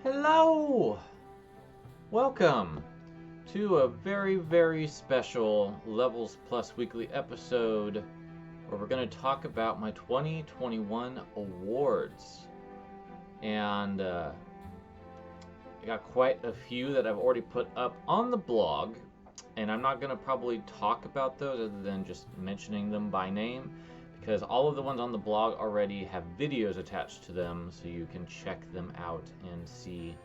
Hello! Welcome to a very special Levels Plus Weekly episode where we're going to talk about my 2021 awards. And I got quite a few that I've already put up on the blog, and I'm not going to probably talk about those other than just mentioning them by name, because all of the ones on the blog already have videos attached to them, so you can check them out and see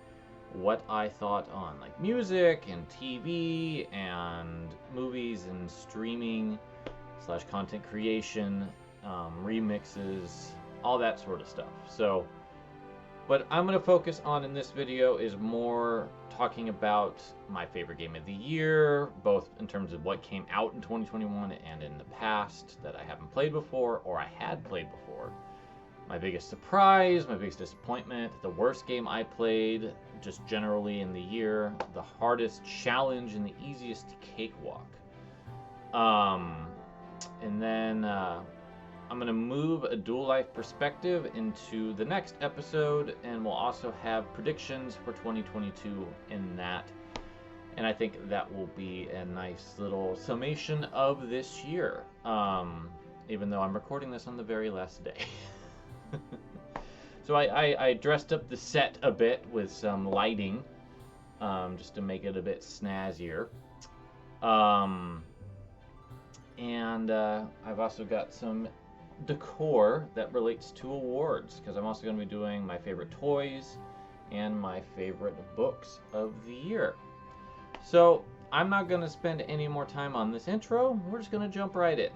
what I thought on like music and TV and movies and streaming / content creation, remixes, all that sort of stuff. So what I'm going to focus on in this video is more talking about my favorite game of the year, both in terms of what came out in 2021 and in the past that I haven't played before or I had played before. My biggest surprise, my biggest disappointment, the worst game I played just generally in the year, the hardest challenge and the easiest cakewalk. And then I'm going to move a dual life perspective into the next episode, and we'll also have predictions for 2022 in that. And I think that will be a nice little summation of this year, even though I'm recording this on the very last day. So I dressed up the set a bit with some lighting, just to make it a bit snazzier. And I've also got some decor that relates to awards, because I'm also going to be doing my favorite toys and my favorite books of the year. So I'm not going to spend any more time on this intro. We're just going to jump right in.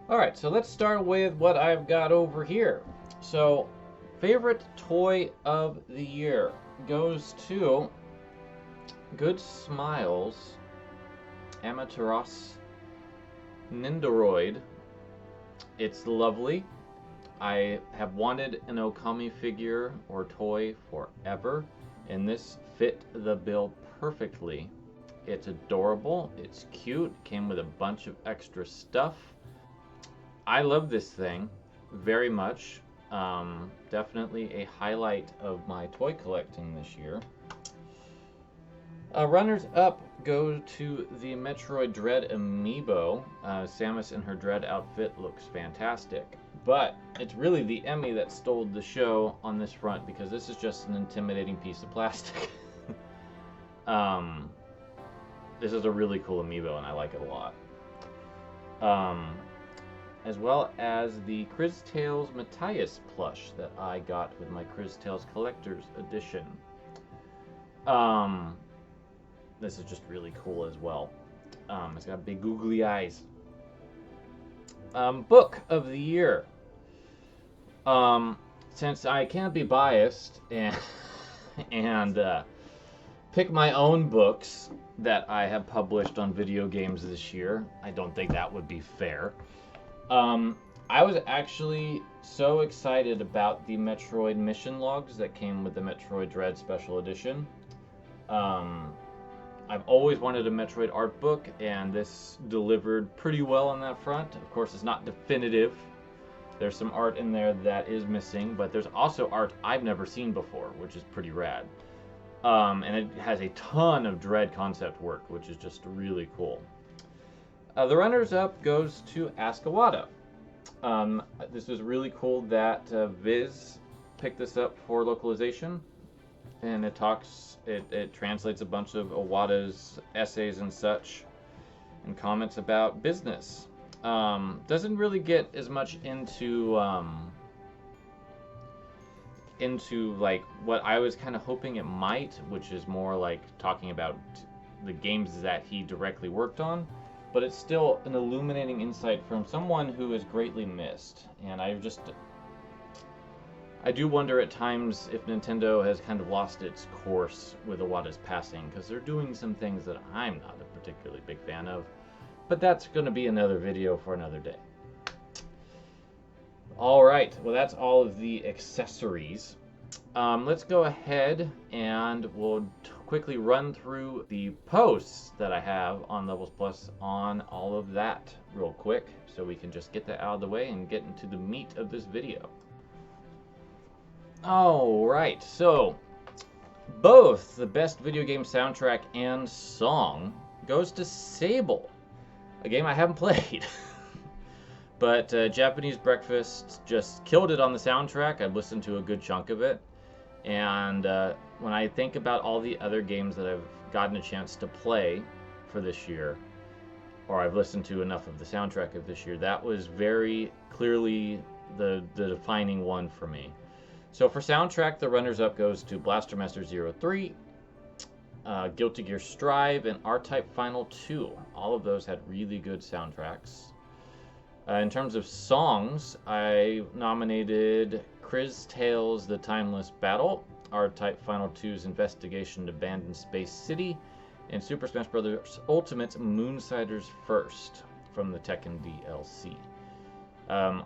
Alright, so let's start with what I've got over here. So favorite toy of the year goes to Good Smiles Amaterasu Nindoroid. It's lovely. I have wanted an Okami figure or toy forever, and this fit the bill perfectly. It's adorable, it's cute, came with a bunch of extra stuff. I love this thing very much. Definitely a highlight of my toy collecting this year. Runners up go to the Metroid Dread Amiibo. Samus in her Dread outfit looks fantastic, but it's really the Emmy that stole the show on this front, because this is just an intimidating piece of plastic. This is a really cool Amiibo and I like it a lot. As well as the Chris Tales Matthias plush that I got with my Chris Tales Collector's Edition. This is just really cool as well. It's got big googly eyes. Book of the year. Since I can't be biased and pick my own books that I have published on video games this year, I don't think that would be fair. I was actually so excited about the Metroid mission logs that came with the Metroid Dread Special Edition. I've always wanted a Metroid art book, and this delivered pretty well on that front. Of course, it's not definitive. There's some art in there that is missing, but there's also art I've never seen before, which is pretty rad. And it has a ton of Dread concept work, which is just really cool. The runners-up goes to Ascawada. This was really cool that Viz picked this up for localization, and it translates a bunch of Iwata's essays and such, and comments about business. Doesn't really get as much into like what I was kind of hoping it might, which is more like talking about the games that he directly worked on. But it's still an illuminating insight from someone who is greatly missed. And I do wonder at times if Nintendo has kind of lost its course with Iwata's passing, because they're doing some things that I'm not a particularly big fan of. But that's going to be another video for another day. Alright, well that's all of the accessories. Let's go ahead and we'll quickly run through the posts that I have on Levels Plus on all of that real quick, so we can just get that out of the way and get into the meat of this video. Alright, so Both the best video game soundtrack and song goes to Sable, a game I haven't played. But Japanese Breakfast just killed it on the soundtrack. I've listened to a good chunk of it. And when I think about all the other games that I've gotten a chance to play for this year, or I've listened to enough of the soundtrack of this year, that was very clearly the defining one for me. So for soundtrack, the runners-up goes to Blaster Master 03, Guilty Gear Strive, and R-Type Final 2. All of those had really good soundtracks. In terms of songs, I nominated Kriz Tales' The Timeless Battle, R-Type Final 2's Investigation to Abandoned Space City, and Super Smash Bros. Ultimate's Moonsiders First from the Tekken DLC.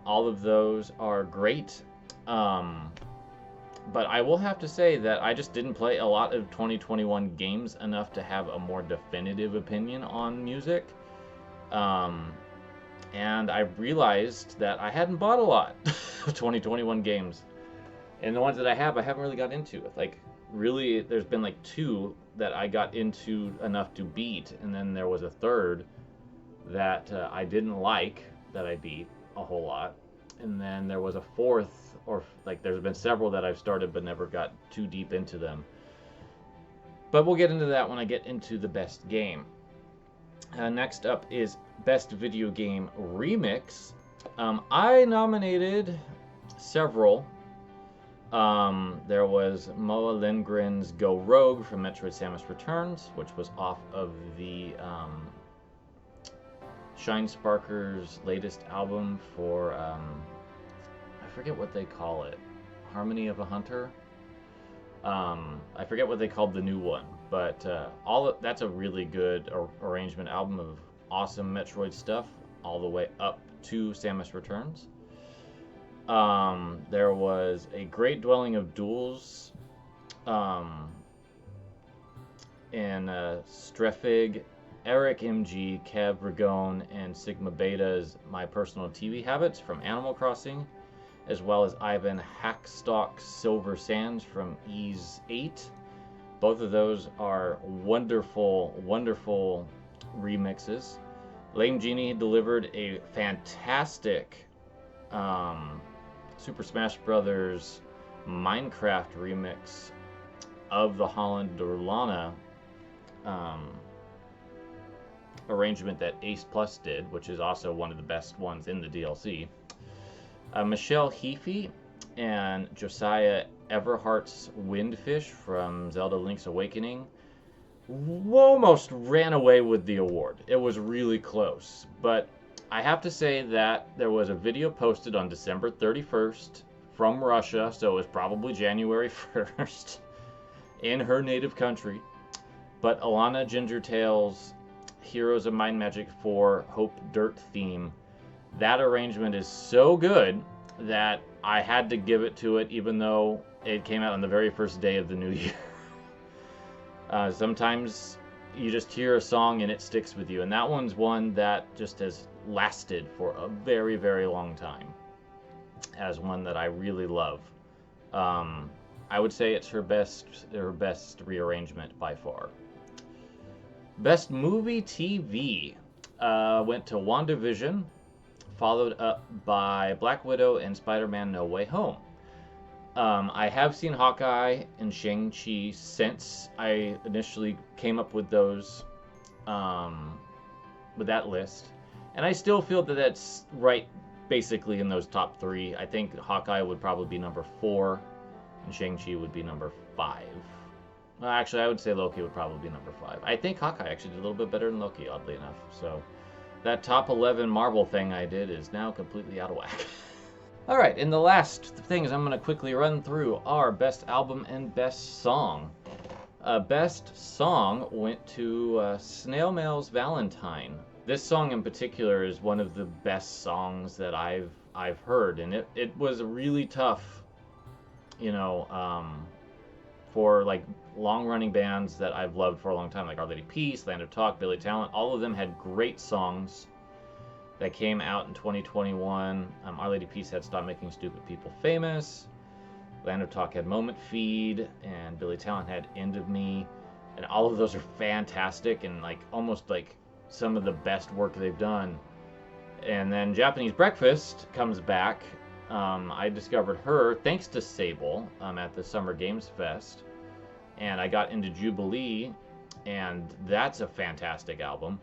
All of those are great, but I will have to say that I just didn't play a lot of 2021 games enough to have a more definitive opinion on music. And I realized that I hadn't bought a lot of 2021 games. And the ones that I haven't really got into. Like, really, there's been like 2 that I got into enough to beat. And then there was a third that I didn't like that I beat a whole lot. And then there was a fourth, or like there's been several that I've started but never got too deep into them. But we'll get into that when I get into the best game. Next up is Best Video Game Remix. I nominated several. There was Moa Lindgren's Go Rogue from Metroid Samus Returns, which was off of the Shine Sparker's latest album for, I forget what they call it, Harmony of a Hunter? I forget what they called the new one, but that's a really good arrangement album of awesome Metroid stuff, all the way up to Samus Returns. There was a Great Dwelling of Duels in Strefig, Eric MG, Kev Ragone, and Sigma Beta's My Personal TV Habits from Animal Crossing, as well as Ivan Hackstock's Silver Sands from Ys 8. Both of those are wonderful, wonderful remixes. Lame Genie delivered a fantastic Super Smash Bros. Minecraft remix of the Holland Dorlana arrangement that Ace Plus did, which is also one of the best ones in the DLC. Michelle Heafy and Josiah Everhart's Windfish from Zelda Link's Awakening almost ran away with the award. It was really close, but I have to say that there was a video posted on December 31st from Russia, so it was probably January 1st in her native country. But Alana Gingertail's Heroes of Might and Magic 4 Hope Dirt theme, that arrangement is so good that I had to give it to it, even though it came out on the very first day of the new year. Sometimes you just hear a song and it sticks with you, and that one's one that just has lasted for a very, very long time as one that I really love. I would say it's her best rearrangement by far. Best Movie TV went to WandaVision, followed up by Black Widow and Spider-Man No Way Home. I have seen Hawkeye and Shang-Chi since I initially came up with those, with that list. And I still feel that that's right basically in those top 3. I think Hawkeye would probably be number 4, and Shang-Chi would be number 5. Well, actually, I would say Loki would probably be number 5. I think Hawkeye actually did a little bit better than Loki, oddly enough. So that top 11 Marvel thing I did is now completely out of whack. Alright, and the last things I'm going to quickly run through are Best Album and Best Song. Best Song went to Snail Mail's Valentine. This song in particular is one of the best songs that I've heard, and it was really tough, you know, for like long-running bands that I've loved for a long time, like Our Lady Peace, Land of Talk, Billy Talent. All of them had great songs that came out in 2021. Our Lady Peace had Stop Making Stupid People Famous. Land of Talk had Moment Feed, and Billy Talent had End of Me, and all of those are fantastic and like almost like some of the best work they've done. And then Japanese Breakfast comes back. I discovered her thanks to Sable at the Summer Games Fest, and I got into Jubilee, and that's a fantastic album.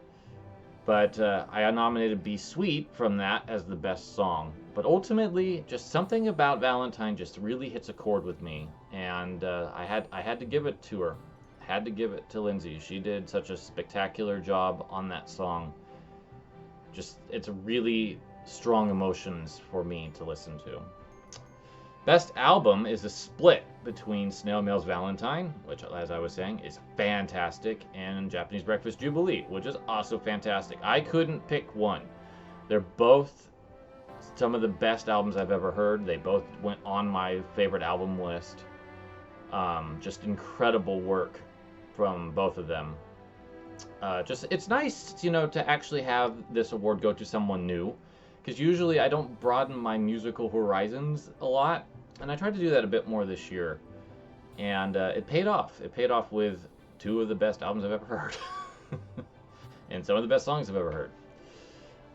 But I nominated Be Sweet from that as the best song. But ultimately, just something about Valentine just really hits a chord with me, and I had to give it to her. I had to give it to Lindsay. She did such a spectacular job on that song. Just, it's really strong emotions for me to listen to. Best album is a split between Snail Mail's Valentine, which, as I was saying, is fantastic, and Japanese Breakfast Jubilee, which is also fantastic. I couldn't pick one. They're both some of the best albums I've ever heard. They both went on my favorite album list. Just incredible work from both of them. It's nice, to actually have this award go to someone new, because usually I don't broaden my musical horizons a lot, and I tried to do that a bit more this year, and it paid off. It paid off with two of the best albums I've ever heard, and some of the best songs I've ever heard.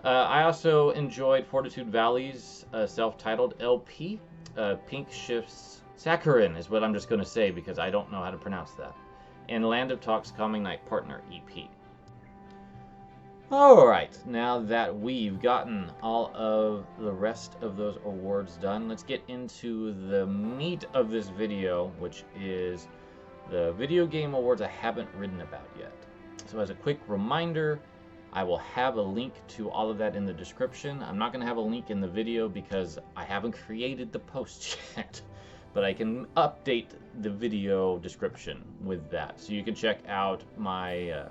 I also enjoyed Fortitude Valley's self-titled LP. Pink Shift's Saccharin is what I'm just going to say because I don't know how to pronounce that. And Land of Talk's Calming Night Partner EP. Alright, now that we've gotten all of the rest of those awards done, let's get into the meat of this video, which is the video game awards I haven't written about yet. So as a quick reminder, I will have a link to all of that in the description. I'm not going to have a link in the video because I haven't created the post yet, but I can update the video description with that. So you can check out my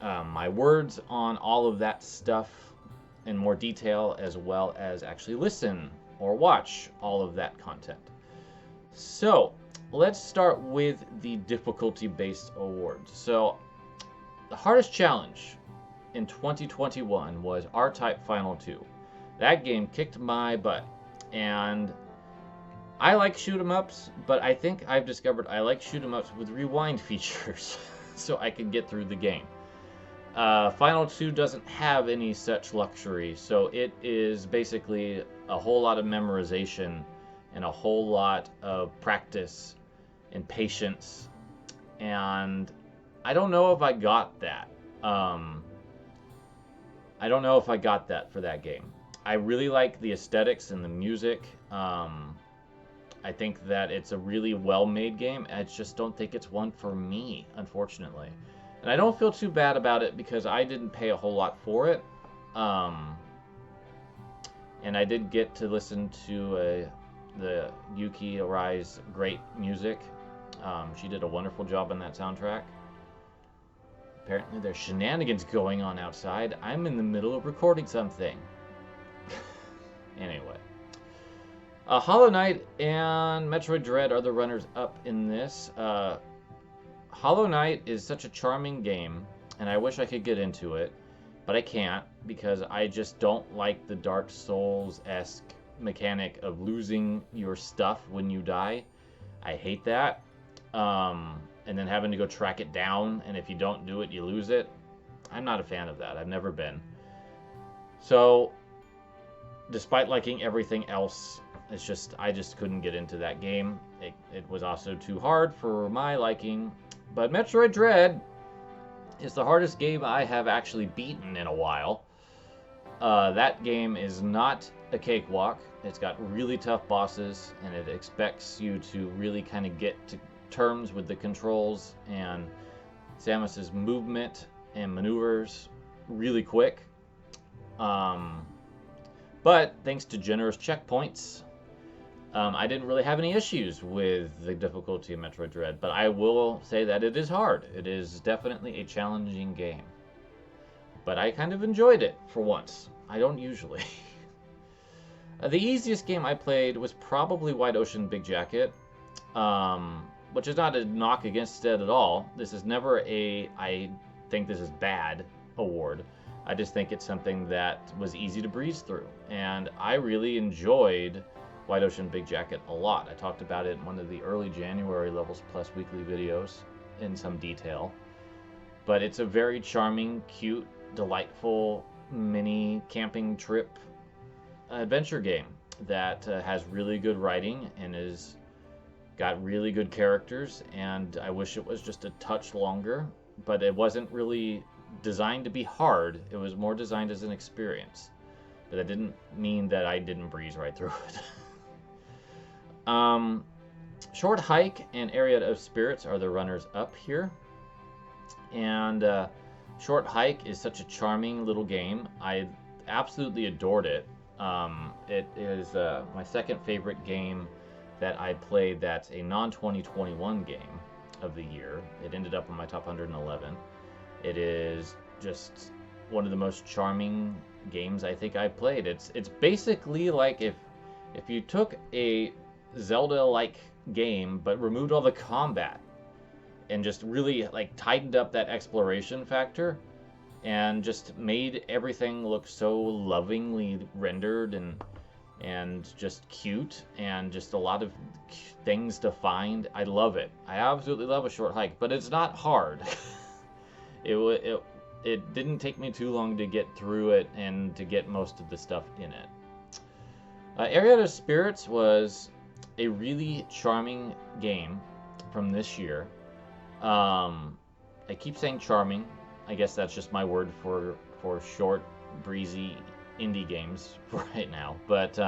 my words on all of that stuff in more detail, as well as actually listen or watch all of that content. So let's start with the difficulty-based awards. So the hardest challenge in 2021 was R-Type Final 2. That game kicked my butt, and I like shoot-em-ups, but I think I've discovered I like shoot-em-ups with rewind features so I can get through the game. Final 2 doesn't have any such luxury, so it is basically a whole lot of memorization and a whole lot of practice and patience, and I don't know if I got that. I don't know if I got that for that game. I really like the aesthetics and the music. I think that it's a really well-made game. I just don't think it's one for me, unfortunately. And I don't feel too bad about it because I didn't pay a whole lot for it. And I did get to listen to the Yuki Arai's great music. She did a wonderful job on that soundtrack. Apparently there's shenanigans going on outside. I'm in the middle of recording something. Anyway. Hollow Knight and Metroid Dread are the runners-up in this. Hollow Knight is such a charming game, and I wish I could get into it, but I can't because I just don't like the Dark Souls-esque mechanic of losing your stuff when you die. I hate that. And then having to go track it down, and if you don't do it, you lose it. I'm not a fan of that. I've never been. So, despite liking everything else, I just couldn't get into that game. It was also too hard for my liking. But Metroid Dread is the hardest game I have actually beaten in a while. That game is not a cakewalk. It's got really tough bosses, and it expects you to really kind of get to terms with the controls and Samus's movement and maneuvers really quick. But thanks to generous checkpoints, I didn't really have any issues with the difficulty of Metroid Dread, but I will say that it is hard. It is definitely a challenging game. But I kind of enjoyed it for once. I don't usually. The easiest game I played was probably Wide Ocean Big Jacket, which is not a knock against it at all. This is never I think this is bad award. I just think it's something that was easy to breeze through. And I really enjoyed White Ocean Big Jacket a lot. I talked about it in one of the early January Levels Plus Weekly videos in some detail. But it's a very charming, cute, delightful mini camping trip adventure game that has really good writing and is got really good characters, and I wish it was just a touch longer, but it wasn't really designed to be hard. It was more designed as an experience, but that didn't mean that I didn't breeze right through it. Short Hike and Areata Spirits are the runners up here, and Short Hike is such a charming little game. I absolutely adored it. It is my second favorite game that I played that's a non-2021 game of the year. It ended up in my top 111. It is just one of the most charming games I think I played. It's basically like if you took a Zelda-like game but removed all the combat and just really like tightened up that exploration factor and just made everything look so lovingly rendered and just cute and just a lot of things to find. I love it. I absolutely love A Short Hike, but it's not hard. It didn't take me too long to get through it and to get most of the stuff in it. Areata Spirits was a really charming game from this year. I keep saying charming. I guess that's just my word for short, breezy indie games right now. But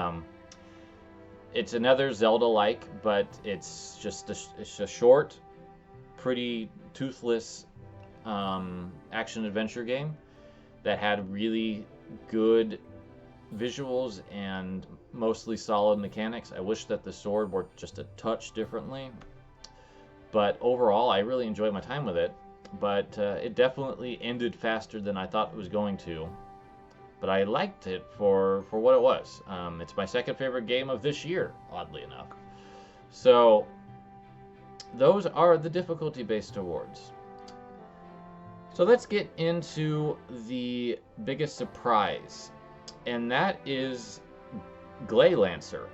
it's another Zelda-like, but it's just a short, pretty toothless action-adventure game that had really good visuals and mostly solid mechanics. I wish that the sword worked just a touch differently, but overall I really enjoyed my time with it. But it definitely ended faster than I thought it was going to, but I liked it for what it was. It's my second favorite game of this year, oddly enough. So those are the difficulty-based awards. So let's get into the biggest surprise, and that is Glay Lancer.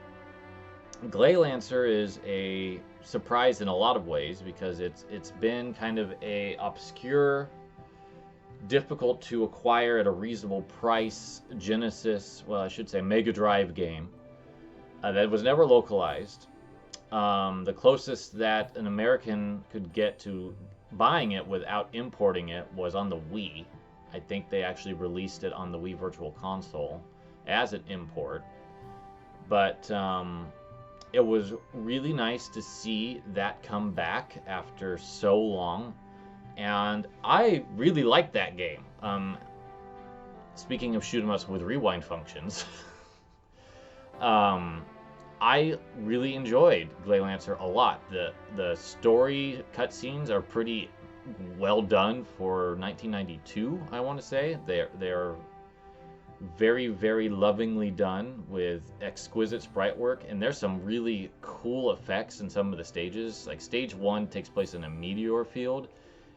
Glay Lancer is a surprise in a lot of ways because it's been kind of a obscure, difficult to acquire at a reasonable price Genesis, well I should say Mega Drive game that was never localized. The closest that an American could get to buying it without importing it was on the Wii. I think they actually released it on the Wii Virtual Console as an import, but it was really nice to see that come back after so long, and I really liked that game. Speaking of shoot 'em ups with rewind functions, I really enjoyed Glay Lancer a lot. The story cutscenes are pretty well done for 1992, I want to say. They're very, very lovingly done with exquisite sprite work, and there's some really cool effects in some of the stages. Like stage 1 takes place in a meteor field,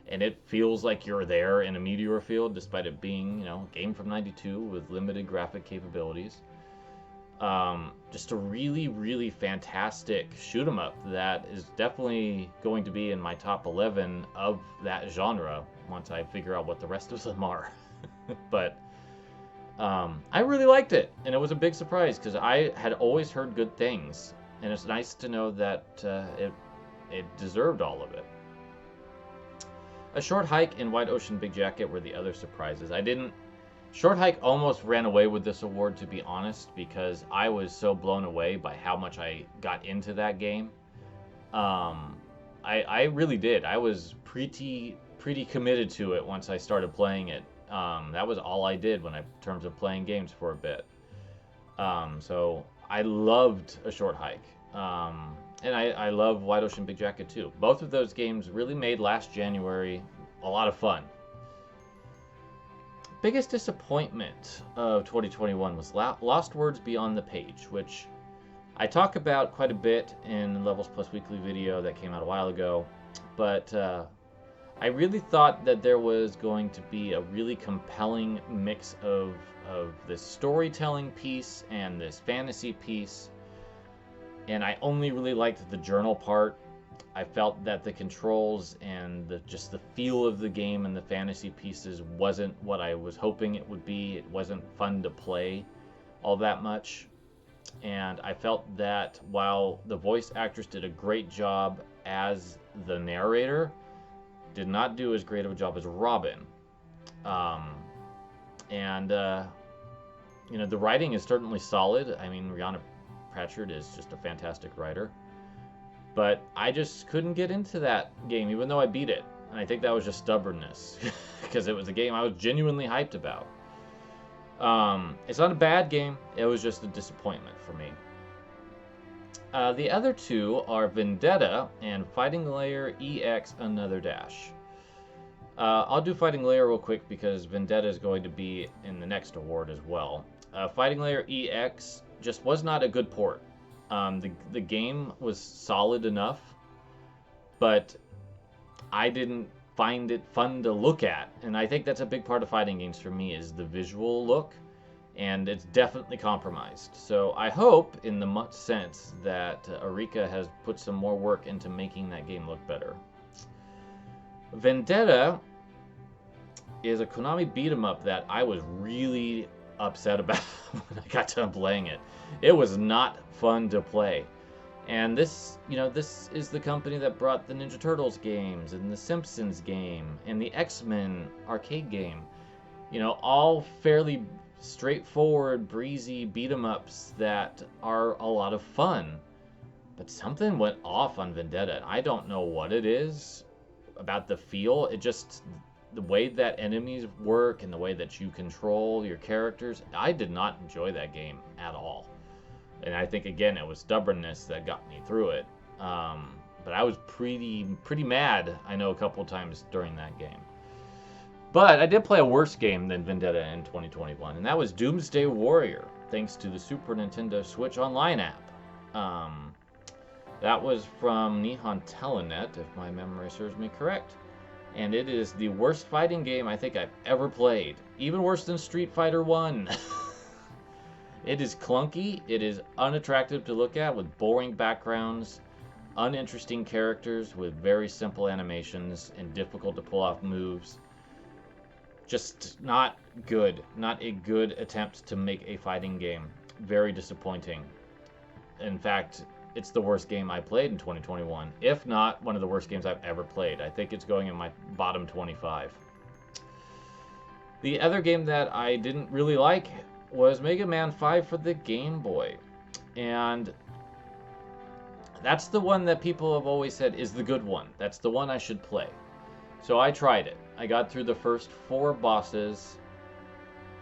and it feels like you're there in a meteor field despite it being, you know, a game from 92 with limited graphic capabilities. Just a really, really fantastic shoot 'em up that is definitely going to be in my top 11 of that genre once I figure out what the rest of them are. But I really liked it, and it was a big surprise because I had always heard good things, and it's nice to know that it deserved all of it. A Short Hike and White Ocean Big Jacket were the other surprises. Short Hike almost ran away with this award, to be honest, because I was so blown away by how much I got into that game. I really did. I was pretty committed to it once I started playing it. That was all I did in terms of playing games for a bit. So I loved A Short Hike. And I love White Ocean Big Jacket too. Both of those games really made last January a lot of fun. Biggest disappointment of 2021 was Lost Words Beyond the Page, which I talk about quite a bit in Levels Plus Weekly video that came out a while ago, but I really thought that there was going to be a really compelling mix of this storytelling piece and this fantasy piece and I only really liked the journal part. I felt that the controls and just the feel of the game and the fantasy pieces wasn't what I was hoping it would be. It wasn't fun to play all that much. And I felt that while the voice actress did a great job as the narrator, did not do as great of a job as Robin. The writing is certainly solid. I mean, Rihanna Pratchard is just a fantastic writer. But I just couldn't get into that game, even though I beat it. And I think that was just stubbornness, because it was a game I was genuinely hyped about. It's not a bad game. It was just a disappointment for me. The other two are Vendetta and Fighting Layer EX Another Dash. I'll do Fighting Layer real quick because Vendetta is going to be in the next award as well. Fighting Layer EX just was not a good port. The game was solid enough, but I didn't find it fun to look at. And I think that's a big part of fighting games for me, is the visual look. And it's definitely compromised. So I hope, in the much sense, that Arika has put some more work into making that game look better. Vendetta is a Konami beat-em-up that I was really upset about when I got done playing it. It was not fun to play. And this is the company that brought the Ninja Turtles games and the Simpsons game and the X-Men arcade game. All fairly straightforward, breezy beat-em-ups that are a lot of fun. But something went off on Vendetta. I don't know what it is about the feel. The way that enemies work and the way that you control your characters, I did not enjoy that game at all. And I think, again, it was stubbornness that got me through it. But I was pretty mad, I know, a couple times during that game. But I did play a worse game than Vendetta in 2021, and that was Doomsday Warrior, thanks to the Super Nintendo Switch Online app. That was from Nihon Telenet, if my memory serves me correct. And it is the worst fighting game I think I've ever played. Even worse than Street Fighter 1. It is clunky, it is unattractive to look at, with boring backgrounds, uninteresting characters with very simple animations, and difficult to pull off moves. Just not good. Not a good attempt to make a fighting game. Very disappointing. In fact, it's the worst game I played in 2021. If not, one of the worst games I've ever played. I think it's going in my bottom 25. The other game that I didn't really like was Mega Man 5 for the Game Boy. And that's the one that people have always said is the good one. That's the one I should play. So I tried it. I got through the first 4 bosses,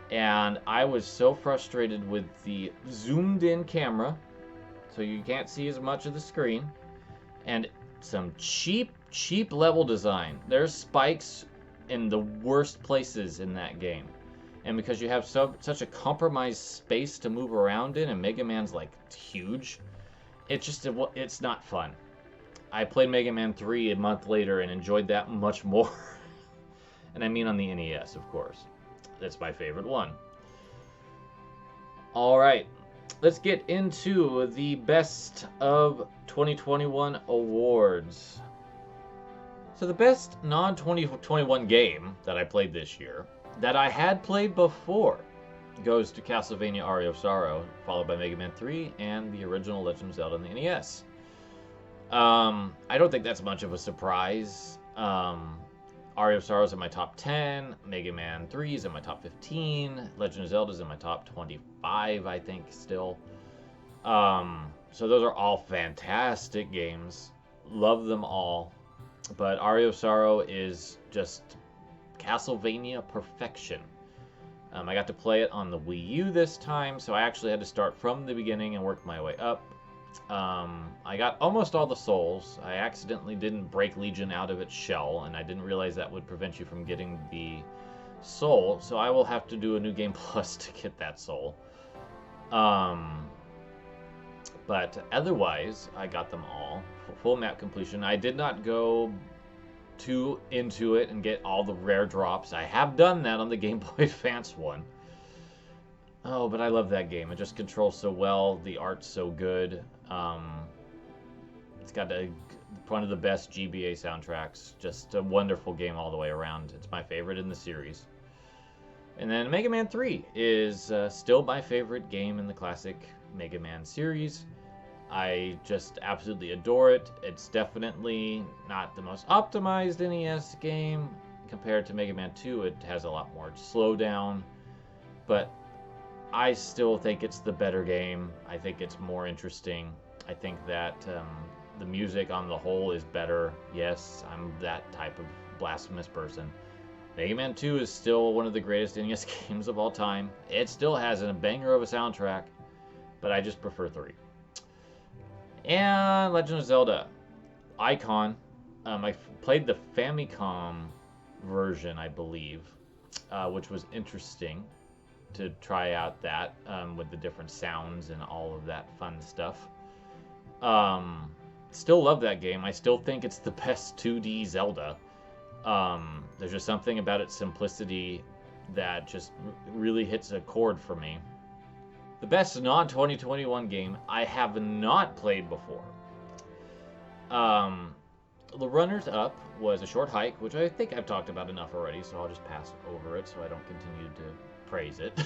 and I was so frustrated with the zoomed in camera, so you can't see as much of the screen, and some cheap level design. There's spikes in the worst places in that game. And because you have such a compromised space to move around in, and Mega Man's like huge, it's not fun. I played Mega Man 3 a month later and enjoyed that much more. And I mean on the NES, of course. That's my favorite one. Alright, let's get into the best of 2021 awards. So the best non-2021 game that I played this year, that I had played before, goes to Castlevania Aria of Sorrow, followed by Mega Man 3 and the original Legend of Zelda on the NES. I don't think that's much of a surprise. Aria of Sorrow is in my top 10, Mega Man 3 is in my top 15, Legend of Zelda is in my top 25, I think, still. So those are all fantastic games. Love them all. But Aria of Sorrow is just Castlevania perfection. I got to play it on the Wii U this time, so I actually had to start from the beginning and work my way up. I got almost all the souls. I accidentally didn't break Legion out of its shell, and I didn't realize that would prevent you from getting the soul, so I will have to do a New Game Plus to get that soul. But otherwise, I got them all. Full map completion. I did not go too into it and get all the rare drops. I have done that on the Game Boy Advance one. Oh, but I love that game. It just controls so well. The art's so good. It's got one of the best GBA soundtracks. Just a wonderful game all the way around. It's my favorite in the series. And then Mega Man 3 is still my favorite game in the classic Mega Man series. I just absolutely adore it. It's definitely not the most optimized NES game. Compared to Mega Man 2, it has a lot more slowdown. But I still think it's the better game. I think it's more interesting. I think that the music on the whole is better. Yes, I'm that type of blasphemous person. Mega Man 2 is still one of the greatest NES games of all time. It still has a banger of a soundtrack, but I just prefer 3. And Legend of Zelda Icon. I played the Famicom version, I believe, which was interesting to try out that with the different sounds and all of that fun stuff. Still love that game. I still think it's the best 2D Zelda. There's just something about its simplicity that just really hits a chord for me. The best non-2021 game I have not played before. The runners-up was A Short Hike, which I think I've talked about enough already, so I'll just pass over it so I don't continue to praise it.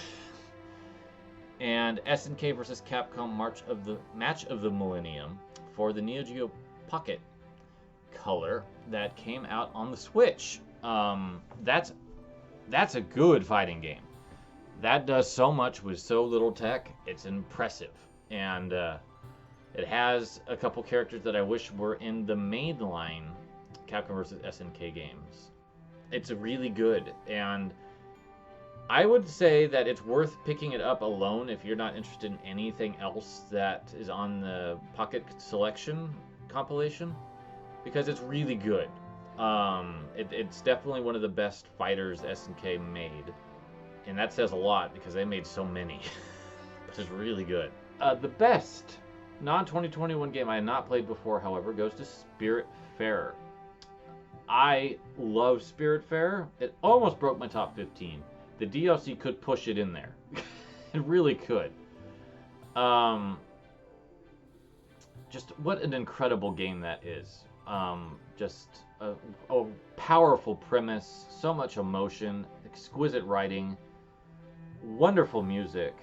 And SNK vs. Capcom Match of the Millennium for the Neo Geo Pocket Color that came out on the Switch. That's a good fighting game. That does so much with so little tech. It's impressive. And it has a couple characters that I wish were in the mainline Capcom vs. SNK games. It's really good, and I would say that it's worth picking it up alone if you're not interested in anything else that is on the Pocket Selection compilation, because it's really good. It's definitely one of the best fighters SNK made, and that says a lot because they made so many. But it's really good. The best non-2021 game I had not played before, however, goes to Spiritfarer. I love Spiritfarer. It almost broke my top 15. The DLC could push it in there. It really could. Just what an incredible game that is. Just a powerful premise, so much emotion, exquisite writing, wonderful music,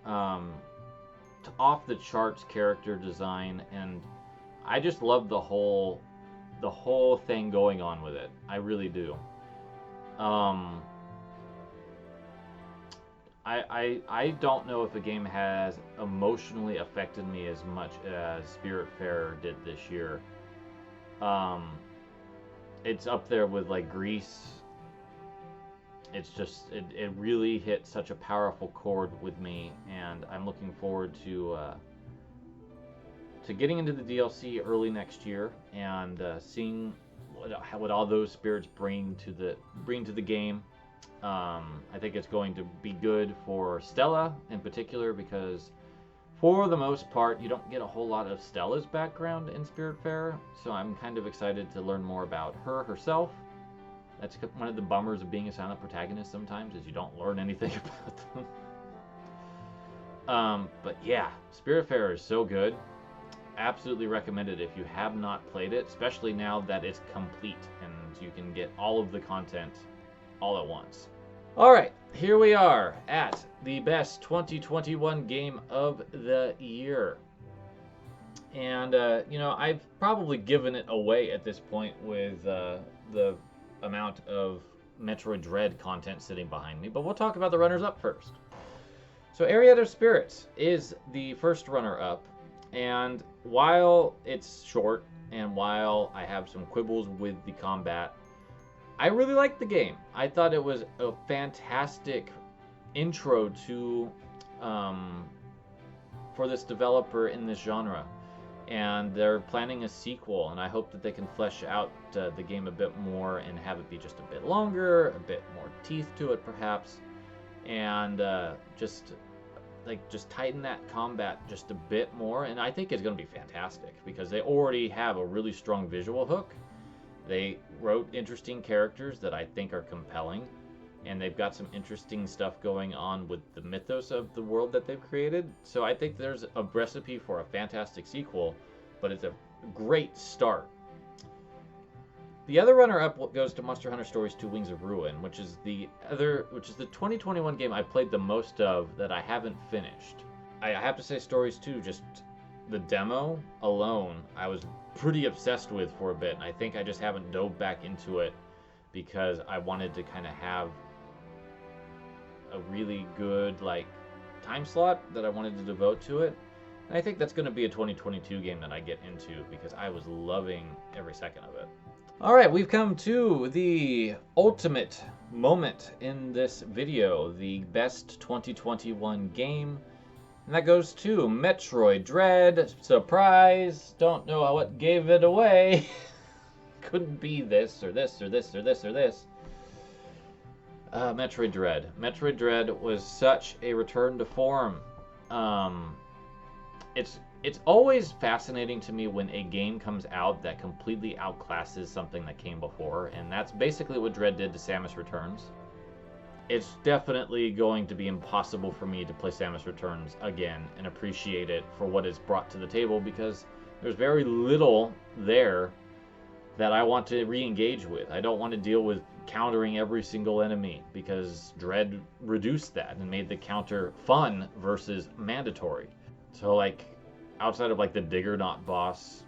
off the charts character design, and I just love the whole thing going on with it. I really do. I don't know if a game has emotionally affected me as much as Spiritfarer did this year. It's up there with like Gris. It's just it really hit such a powerful chord with me, and I'm looking forward to getting into the DLC early next year and seeing what all those spirits bring to the game. I think it's going to be good for Stella in particular, because for the most part you don't get a whole lot of Stella's background in Spiritfarer, so I'm kind of excited to learn more about her herself. That's one of the bummers of being a silent protagonist sometimes, is you don't learn anything about them. But yeah, Spiritfarer is so good. Absolutely recommend it if you have not played it, especially now that it's complete and you can get all of the content all at once. Alright, here we are at the best 2021 game of the year. And, I've probably given it away at this point with the amount of Metroid Dread content sitting behind me, but we'll talk about the runners-up first. So Areata Spirits is the first runner-up, and while it's short, and while I have some quibbles with the combat, I really liked the game. I thought it was a fantastic intro to for this developer in this genre, and they're planning a sequel, and I hope that they can flesh out the game a bit more and have it be just a bit longer, a bit more teeth to it perhaps, and just tighten that combat just a bit more. And I think it's going to be fantastic because they already have a really strong visual hook. They wrote interesting characters that I think are compelling. and they've got some interesting stuff going on with the mythos of the world that they've created. So I think there's a recipe for a fantastic sequel, but it's a great start. The other runner-up goes to Monster Hunter Stories 2: Wings of Ruin, which is the 2021 game I played the most of that I haven't finished. I have to say, Stories 2, just the demo alone, I was pretty obsessed with for a bit, and I think I just haven't dove back into it because I wanted to kind of have a really good time slot that I wanted to devote to it. And I think that's going to be a 2022 game that I get into because I was loving every second of it. All right, we've come to the ultimate moment in this video, the best 2021 game, and that goes to Metroid Dread. Surprise! Don't know what gave it away. Couldn't be this or this or this or this or this. Metroid Dread. Metroid Dread was such a return to form. It's always fascinating to me when a game comes out that completely outclasses something that came before, and that's basically what Dread did to Samus Returns. It's definitely going to be impossible for me to play Samus Returns again and appreciate it for what it's brought to the table, because there's very little there that I want to re-engage with. I don't want to deal with countering every single enemy, because Dread reduced that and made the counter fun versus mandatory. So outside of the Diggernaut boss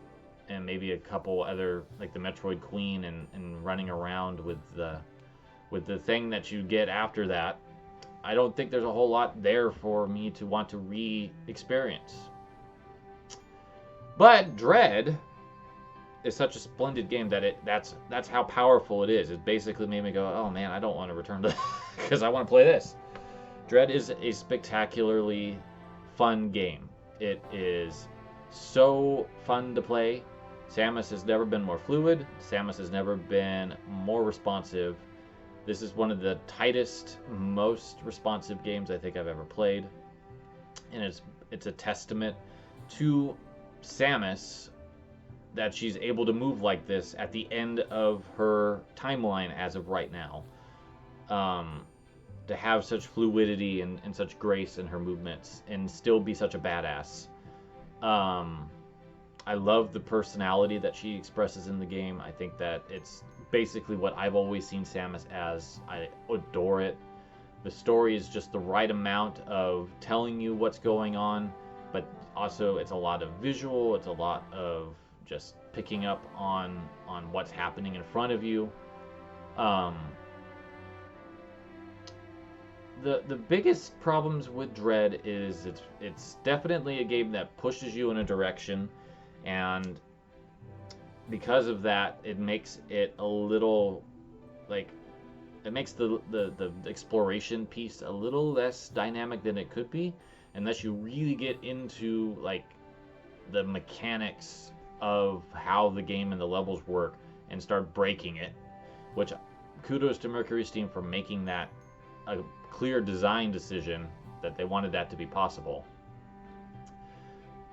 and maybe a couple other, the Metroid Queen and running around with the thing that you get after that, I don't think there's a whole lot there for me to want to re-experience. But Dread is such a splendid game that that's how powerful it is. It basically made me go, oh man, I don't want to return to because I want to play this. Dread is a spectacularly fun game. It is so fun to play. Samus has never been more fluid. Samus has never been more responsive. This is one of the tightest, most responsive games I think I've ever played. And it's a testament to Samus that she's able to move like this at the end of her timeline as of right now. To have such fluidity and such grace in her movements and still be such a badass. I love the personality that she expresses in the game. I think that it's basically what I've always seen Samus as. I adore it. The story is just the right amount of telling you what's going on, but also it's a lot of visual, it's a lot of just picking up on what's happening in front of you. The biggest problems with Dread is it's definitely a game that pushes you in a direction, and because of that, it makes it a little it makes the exploration piece a little less dynamic than it could be, unless you really get into the mechanics of how the game and the levels work and start breaking it, which kudos to Mercury Steam for making that a clear design decision that they wanted that to be possible.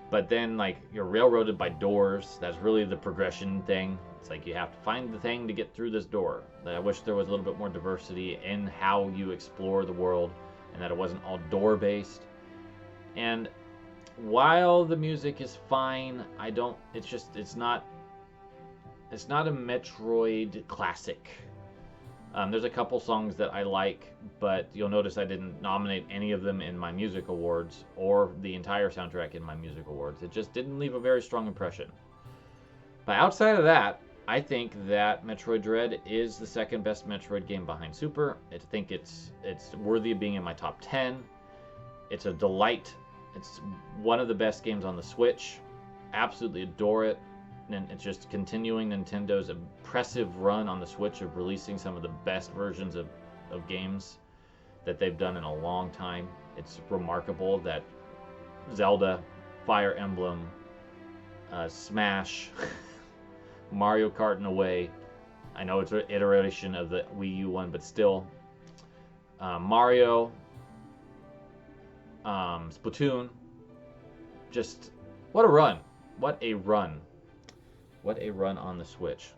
But then you're railroaded by doors. That's really the progression thing. It's you have to find the thing to get through this door. I wish there was a little bit more diversity in how you explore the world and that it wasn't all door based. And while the music is fine, it's not a Metroid classic. There's a couple songs that I like, but you'll notice I didn't nominate any of them in my music awards or the entire soundtrack in my music awards. It just didn't leave a very strong impression. But outside of that, I think that Metroid Dread is the second best Metroid game behind Super. I think it's worthy of being in my top 10. It's a delight. It's one of the best games on the Switch. Absolutely adore it. And it's just continuing Nintendo's impressive run on the Switch of releasing some of the best versions of games that they've done in a long time. It's remarkable that Zelda, Fire Emblem, Smash, Mario Kart in a way. I know it's an iteration of the Wii U one, but still. Mario, Splatoon. Just, what a run. What a run. What a run on the Switch.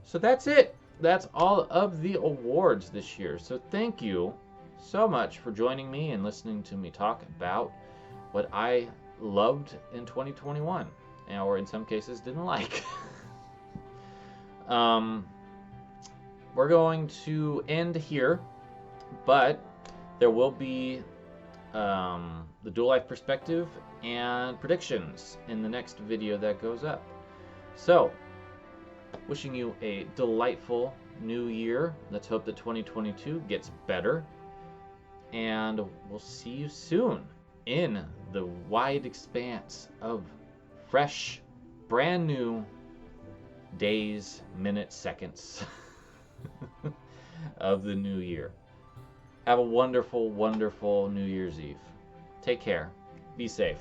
So that's it that's all of the awards this year. So thank you so much for joining me and listening to me talk about what I loved in 2021, or in some cases didn't like. We're going to end here, but there will be the dual life perspective and predictions in the next video that goes up. So, wishing you a delightful new year. Let's hope that 2022 gets better, and we'll see you soon in the wide expanse of fresh, brand new days, minutes, seconds of the new year. Have a wonderful, wonderful New Year's Eve. Take care. Be safe.